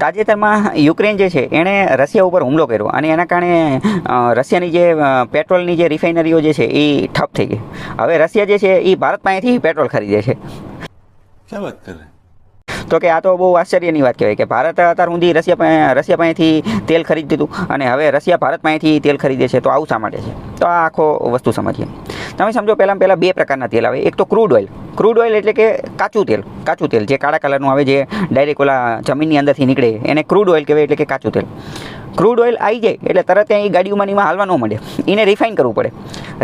તાજેતરમાં યુક્રેન જે છે એણે રશિયા ઉપર હુમલો કર્યો અને એના કારણે રશિયાની જે પેટ્રોલની જે રિફાઇનરીઓ જે છે એ ઠપ થઈ ગઈ. હવે રશિયા જે છે એ ભારત પાસેથી પેટ્રોલ ખરીદે છે. क्या बात कर रहे हैं? તો કે આ તો બહુ આશ્ચર્યની વાત કહેવાય કે ભારત અત્યાર સુધી રશિયા પાસેથી તેલ ખરીદતું હતું અને હવે રશિયા ભારત પાસેથી તેલ ખરીદે છે. તો આવું શા માટે છે? તો આ આખો વસ્તુ સમજીએ. તમે સમજો પહેલાં બે પ્રકારના તેલ આવે. એક તો ક્રૂડ ઓઇલ. ક્રૂડ ઓઇલ એટલે કે કાચું તેલ જે કાળા કલરનું આવે, જે ડાયરેક્ટ ઓલા જમીનની અંદરથી નીકળે એને ક્રૂડ ઓઇલ કહેવાય, એટલે કે કાચું તેલ. ક્રૂડ ઓઇલ આવી જાય એટલે તરત એ ગાડીઓમાં હાલવા ન મળે, એને રિફાઇન કરવું પડે.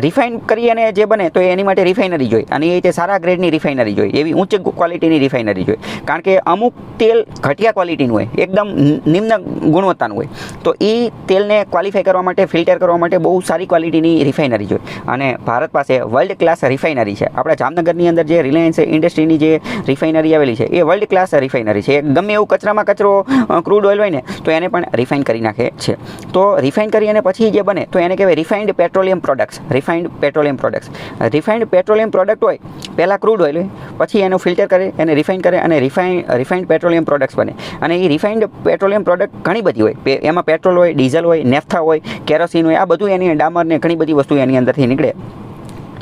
રિફાઇન કરી અને જે બને તો એની માટે રિફાઇનરી જોઈએ, અને એ રીતે સારા ગ્રેડની રિફાઇનરી જોઈએ, એવી ઉચ્ચ ક્વોલિટીની રિફાઇનરી જોઈએ. કારણ કે અમુક તેલ ઘટિયા ક્વોલિટીનું હોય, એકદમ નિમ્ન ગુણવત્તાનું હોય. તો એ તેલને ક્વોલિફાય કરવા માટે, ફિલ્ટર કરવા માટે બહુ સારી ક્વોલિટીની રિફાઇનરી જોઈએ. અને ભારત પાસે વર્લ્ડ ક્લાસ રિફાઇનરી છે. આપણા જામનગરની અંદર જે રિલાયન્સ ઇન્ડસ્ટ્રીની જે રિફાઇનરી આવેલી છે એ વર્લ્ડ ક્લાસ રિફાઇનરી છે. ગમે એવું કચરામાં કચરો ક્રૂડ ઓઇલ હોય ને તો એને પણ રિફાઇન કરી નાખે છે. તો રિફાઇન કરી અને પછી જે બને તો એને કહેવાય refined petroleum products. Refined petroleum product હોય, પહેલાં ક્રૂડ ઓઇલ હોય, પછી એનું ફિલ્ટર કરે, એને રિફાઇન કરે અને રિફાઇન્ડ પેટ્રોલિયમ પ્રોડક્ટ્સ બને. અને એ રિફાઇન્ડ પેટ્રોલિયમ પ્રોડક્ટ ઘણી બધી હોય. એમાં પેટ્રોલ હોય, ડીઝલ હોય, નેફથા હોય, કેરોસીન હોય, આ બધું એની ડામર ને ઘણી બધી વસ્તુ એની અંદરથી નીકળે.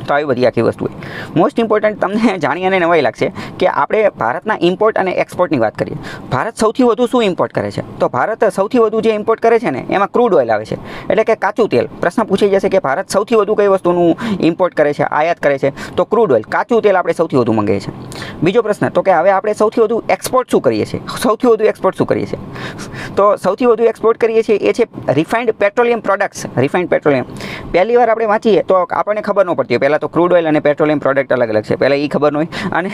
તો આવી બધી આખી વસ્તુ હોય. મોસ્ટ ઇમ્પોર્ટન્ટ તમને જાણી અને નવાઈ લાગશે કે આપણે ભારતના ઇમ્પોર્ટ અને એક્સપોર્ટની વાત કરીએ. ભારત સૌથી વધુ શું ઇમ્પોર્ટ કરે છે? તો ભારત સૌથી વધુ જે ઇમ્પોર્ટ કરે છે ને એમાં ક્રૂડ ઓઇલ આવે છે, એટલે કે કાચું તેલ. પ્રશ્ન પૂછાઈ જશે કે ભારત સૌથી વધુ કઈ વસ્તુનું ઇમ્પોર્ટ કરે છે, આયાત કરે છે? તો ક્રૂડ ઓઇલ, કાચું તેલ આપણે સૌથી વધુ મંગાવીએ છીએ. બીજો પ્રશ્ન તો કે હવે આપણે સૌથી વધુ એક્સપોર્ટ શું કરીએ છીએ? તો સૌથી વધુ એક્સપોર્ટ કરીએ છીએ એ છે refined petroleum products. Refined petroleum પહેલી વાર આપણે વાંચીએ તો આપણને ખબર ન પડતી હોય. પહેલાં તો ક્રૂડ ઓઇલ અને પેટ્રોલિયમ પ્રોડક્ટ અલગ અલગ છે, પહેલાં એ ખબર ન હોય અને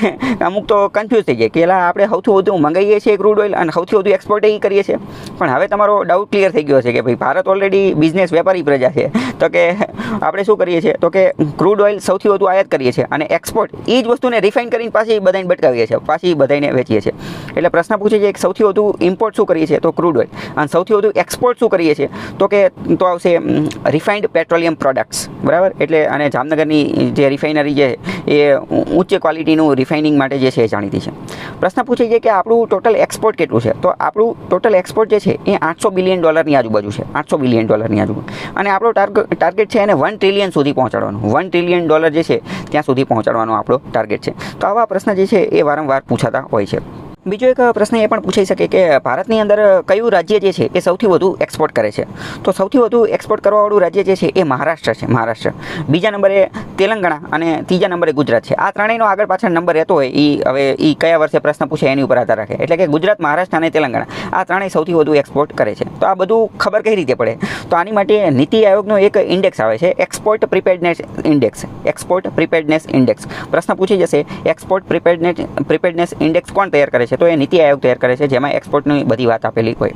અમુક તો કન્ફ્યુઝ થઈ જાય કે આપણે સૌથી વધુ મંગાવીએ છીએ ક્રૂડ ઓઇલ અને સૌથી વધુ એક્સપોર્ટ એ કરીએ છીએ. પણ હવે તમારો ડાઉટ ક્લિયર થઈ ગયો છે કે ભાઈ ભારત ઓલરેડી બિઝનેસ વેપારી પ્રજા છે. તો કે આપણે શું કરીએ છીએ? તો કે ક્રૂડ ઓઇલ સૌથી વધુ આયાત કરીએ છીએ અને એક્સપોર્ટ એ જ વસ્તુને રિફાઇન કરીને પાછી બધાને બટકાવીએ છીએ, પાછી બધાને વેચીએ છીએ. એટલે પ્રશ્ન પૂછે છે કે સૌથી વધુ ઇમ્પોર્ટ શું કરીએ છીએ? તો ક્રૂડ ઓઇલ. અને સૌથી વધુ એક્સપોર્ટ શું કરીએ છીએ? તો આવશે રિફાઇન્ડ પેટ્રોલિયમ પ્રોડક્ટ્સ. બરાબર. એટલે અને જામનગરની જે રિફાઇનરી છે એ ઉચ્ચ ક્વોલિટીનું રિફાઇનિંગ માટે જે છે એ જાણીતી છે. પ્રશ્ન પૂછે છે કે આપણું ટોટલ એક્સપોર્ટ કેટલું છે? તો આપણું ટોટલ એક્સપોર્ટ જે છે એ $800 બિલિયન આજુબાજુ છે. $800 બિલિયન આજુબાજુ. અને આપણો ટાર્ગેટ છે એને $1 ટ્રિલિયન સુધી પહોંચાડવાનું. $1 ટ્રિલિયન જે છે ત્યાં સુધી પહોંચાડવાનો આપણો ટાર્ગેટ છે. તો આવા પ્રશ્ન જે છે એ વારંવાર પૂછાતા હોય છે. બીજો એક પ્રશ્ન એ પણ પૂછાઈ શકે કે ભારતની અંદર કયું રાજ્ય જે છે એ સૌથી વધુ એક્સપોર્ટ કરે છે? તો સૌથી વધુ એક્સપોર્ટ કરવાવાળું રાજ્ય જે છે એ મહારાષ્ટ્ર છે. મહારાષ્ટ્ર. બીજા નંબરે તેલંગાણા અને ત્રીજા નંબરે ગુજરાત છે. આ ત્રણેયનો આગળ પાછળ નંબર રહેતો હોય એ કયા વર્ષે પ્રશ્ન પૂછે એની ઉપર આધાર રાખે. એટલે કે ગુજરાત, મહારાષ્ટ્ર અને તેલંગાણા આ ત્રણેય સૌથી વધુ એક્સપોર્ટ કરે છે. તો આ બધું ખબર કઈ રીતે પડે? તો આની માટે નીતિ આયોગનો એક ઇન્ડેક્સ આવે છે, એક્સપોર્ટ પ્રિપેર્ડનેસ ઇન્ડેક્સ. પ્રશ્ન પૂછી જશે એક્સપોર્ટ પ્રિપેર્ડનેસ ઇન્ડેક્સ કોણ તૈયાર કરે છે? તો એ નીતિ આયોગ તૈયાર કરે છે, જેમાં એક્સપોર્ટની બધી વાત આપેલી હોય.